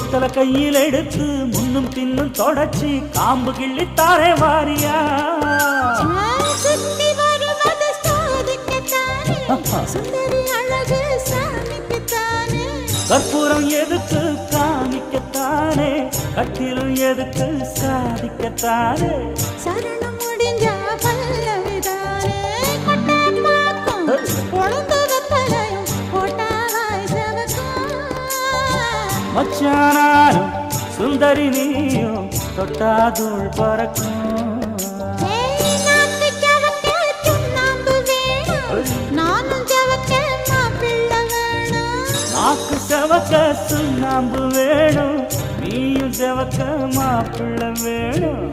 பித்தளை கையில் எடுத்து முன்னும் பின்னும் தொடச்சி காம்பு கிள்ளித்தாரே வாரியா சுத்தி வருவது சாதிக்கத்தானே சுந்தரி அழகு சாமிக்குத்தானே கற்பூரம் எதுக்கு காமிக்கத்தானே கட்டிலும் எதுக்கு சாதிக்கத்தானே சரணம் முடிஞ்சா பல்லவிதானே கொட்டை பாக்கும் பொழுது வெத்தலையும் போட்டாவாய் செவக்கும் மச்சானாரும் சுந்தரி நீயும் தொட்டாதூள் பறக்கும் நாக்கு ஜவக்க சுண்ணாம்பு வேணும் நானும் ஜவக்க மாப்பிள்ளை வேணும் நாக்கு செவக்க சுண்ணாம்பு வேணும் நீயும் செவக்க மாப்பிள்ளை வேணும்